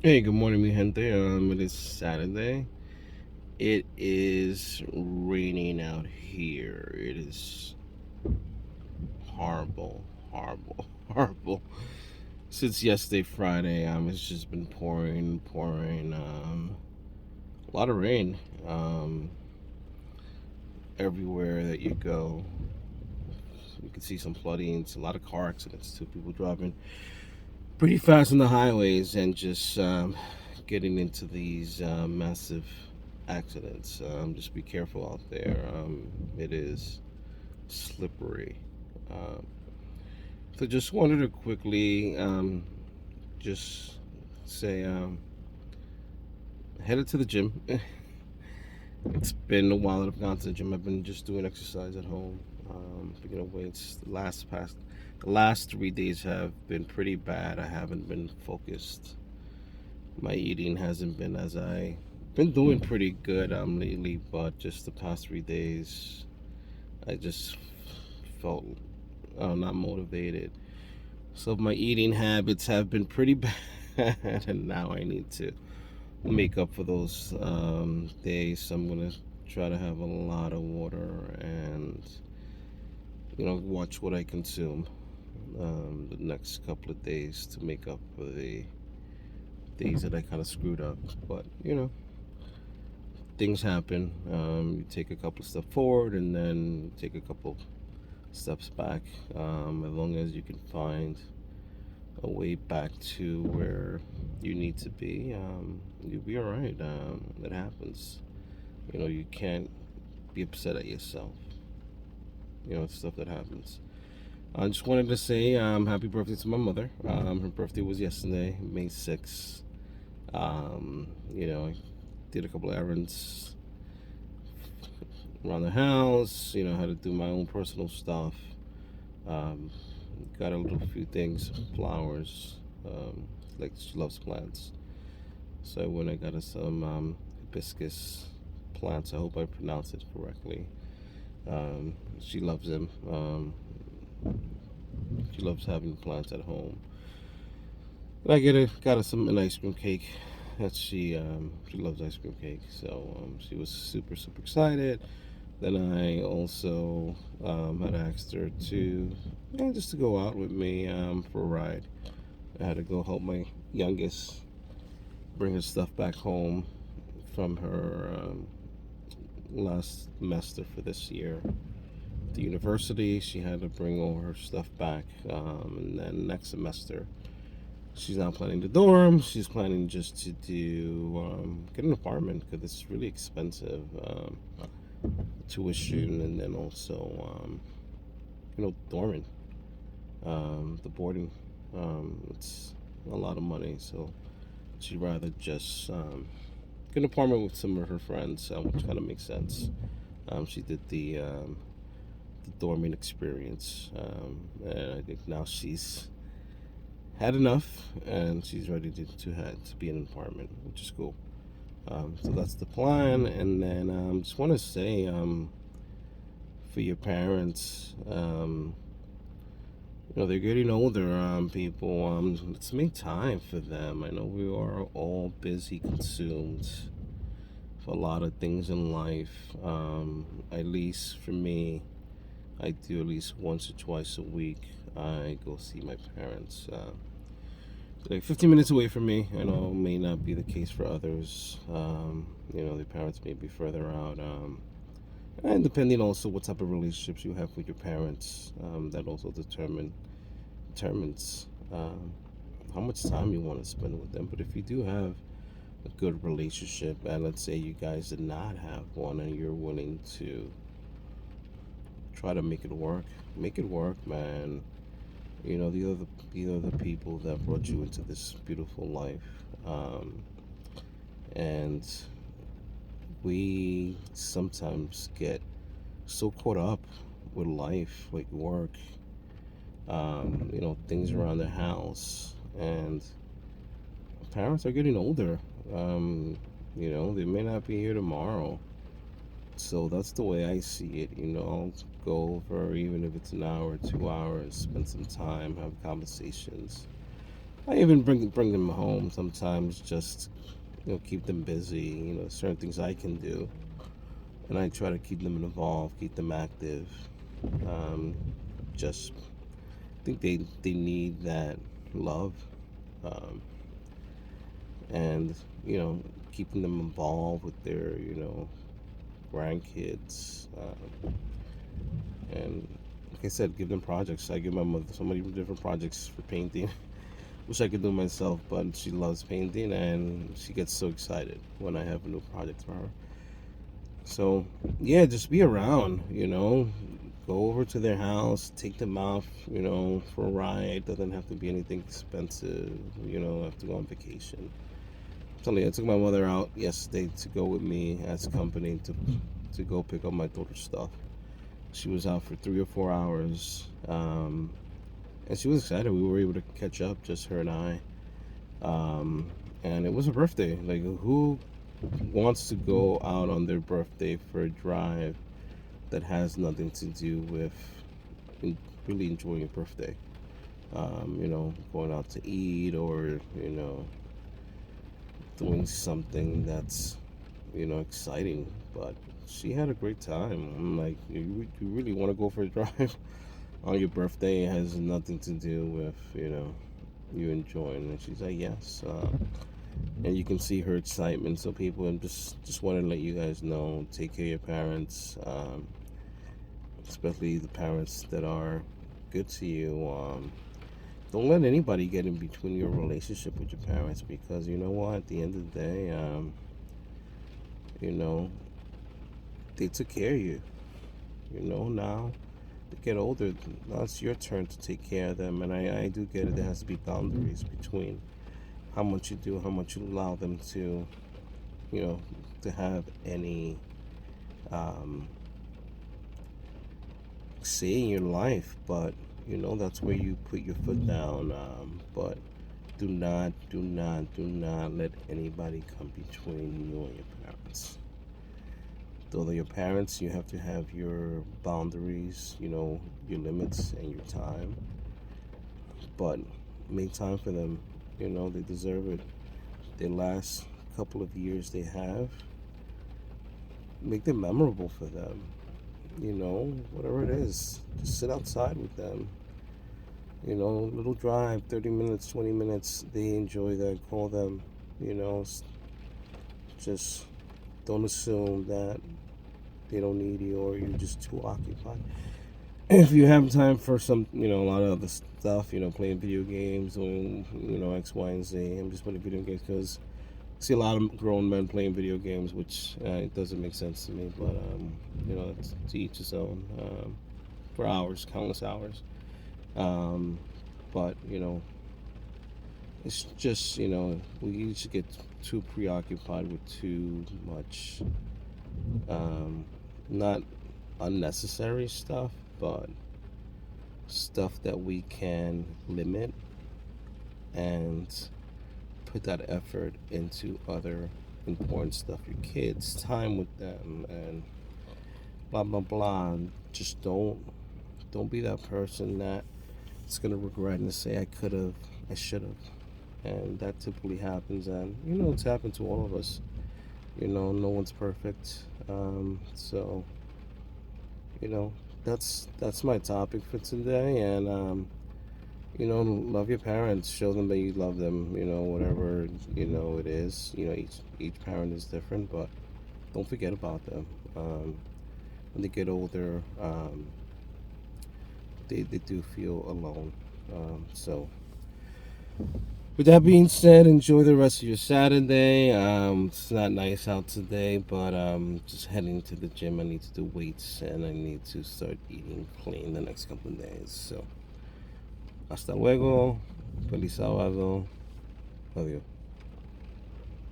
Hey, good morning, mi gente. It is Saturday. It is raining out here. It is horrible, horrible, horrible. Since yesterday, Friday, it's just been pouring, pouring. A lot of rain. Um, Everywhere that you go, you can see some floodings, a lot of car accidents too. People driving pretty fast on the highways and just getting into these massive accidents. Just be careful out there. It is slippery. Um, so just wanted to quickly just say headed to the gym. It's been a while that I've gone to the gym. I've been just doing exercise at home, picking up weights. The last 3 days have been pretty bad. I haven't been focused. My eating hasn't been as I been doing pretty good lately, but just the past 3 days, I just felt not motivated. So my eating habits have been pretty bad, and now I need to make up for those days. So I'm gonna try to have a lot of water and watch what I consume the next couple of days to make up for the days that I kind of screwed up. But things happen. You take a couple of steps forward and then take a couple steps back. As long as you can find a way back to where you need to be, you'll be all right. It happens. You can't be upset at yourself. It's stuff that happens. I just wanted to say happy birthday to my mother. Her birthday was yesterday, May 6th. I did a couple of errands around the house. Had to do my own personal stuff. Um, got a little few things, flowers. Like she loves plants, so I went. I got her some hibiscus plants. I hope I pronounced it correctly. She loves them. She loves having plants at home. And I got her some an ice cream cake. That she loves ice cream cake, so she was super super excited. Then I also had asked her to, just to go out with me for a ride. I had to go help my youngest bring her stuff back home from her last semester for this year. The university, she had to bring all her stuff back, and then next semester, she's not planning to dorm. She's planning just to do get an apartment because it's really expensive. Tuition and then also dorming, the boarding. It's a lot of money, so she'd rather just get an apartment with some of her friends, which kind of makes sense. She did the dorming experience, and I think now she's had enough and she's ready to be in an apartment, which is cool. So that's the plan, and then just want to say for your parents. They're getting older. People. Let's make time for them. I know we are all busy, consumed for a lot of things in life. At least for me, I do at least once or twice a week. I go see my parents. Like 15 minutes away from me. I know it may not be the case for others. Their parents may be further out. And depending also what type of relationships you have with your parents, that also determines how much time you want to spend with them. But if you do have a good relationship, and let's say you guys did not have one, and you're willing to try to make it work, man. The other people that brought you into this beautiful life, and we sometimes get so caught up with life, like work, things around the house, and parents are getting older. They may not be here tomorrow. So that's the way I see it. I'll go over, even if it's an hour, 2 hours, spend some time, have conversations. I even bring them home sometimes, just keep them busy. Certain things I can do, and I try to keep them involved, keep them active. Um, just think they need that love, um, and keeping them involved with their grandkids, and like I said, give them projects. I give my mother so many different projects for painting. Wish I could do myself, but she loves painting and she gets so excited when I have a new project for her. So yeah, just be around. Go over to their house, take them out, for a ride. Doesn't have to be anything expensive. Have to go on vacation. I'm telling you, I took my mother out yesterday to go with me as company to go pick up my daughter's stuff. She was out for 3 or 4 hours, and she was excited. We were able to catch up, just her and I. Um, and it was her birthday. Like, who wants to go out on their birthday for a drive that has nothing to do with really enjoying your birthday? Going out to eat, or doing something that's exciting. But she had a great time. I'm like, you really want to go for a drive on your birthday? It has nothing to do with you enjoying. And she's like, yes. And you can see her excitement. So people, and just want to let you guys know, take care of your parents, especially the parents that are good to you. Don't let anybody get in between your relationship with your parents, because you know what? At the end of the day, you know, they took care of you. Now they get older. Now it's your turn to take care of them. And I do get it. There has to be boundaries between how much you do, how much you allow them to, you know, to have any um, say in your life. But that's where you put your foot down. But do not let anybody come between you and your parents. Though they're your parents, you have to have your boundaries, your limits and your time. But make time for them. They deserve it. The last couple of years they have, make them memorable for them. Whatever it is, just sit outside with them. Little drive, 30 minutes, 20 minutes. They enjoy that. Call them. Just don't assume that they don't need you or you're just too occupied. If you have time for some, a lot of other stuff, playing video games, doing, X, Y, and Z. I'm just playing video games because I see a lot of grown men playing video games, which it doesn't make sense to me. But it's to each his own. For hours, countless hours. Um, but it's just we used to get too preoccupied with too much, um, not unnecessary stuff, but stuff that we can limit and put that effort into other important stuff. Your kids, time with them, and blah blah blah. Just don't be that person that it's gonna regret and say I could have, I should have, and that typically happens. And it's happened to all of us. No one's perfect. So you know that's my topic for today. And love your parents. Show them that you love them. Whatever it is. Each parent is different, but don't forget about them. When they get older, they do feel alone. So with that being said, enjoy the rest of your Saturday. It's not nice out today, but just heading to the gym. I need to do weights and I need to start eating clean the next couple of days. So, hasta luego. Feliz sábado. Adiós.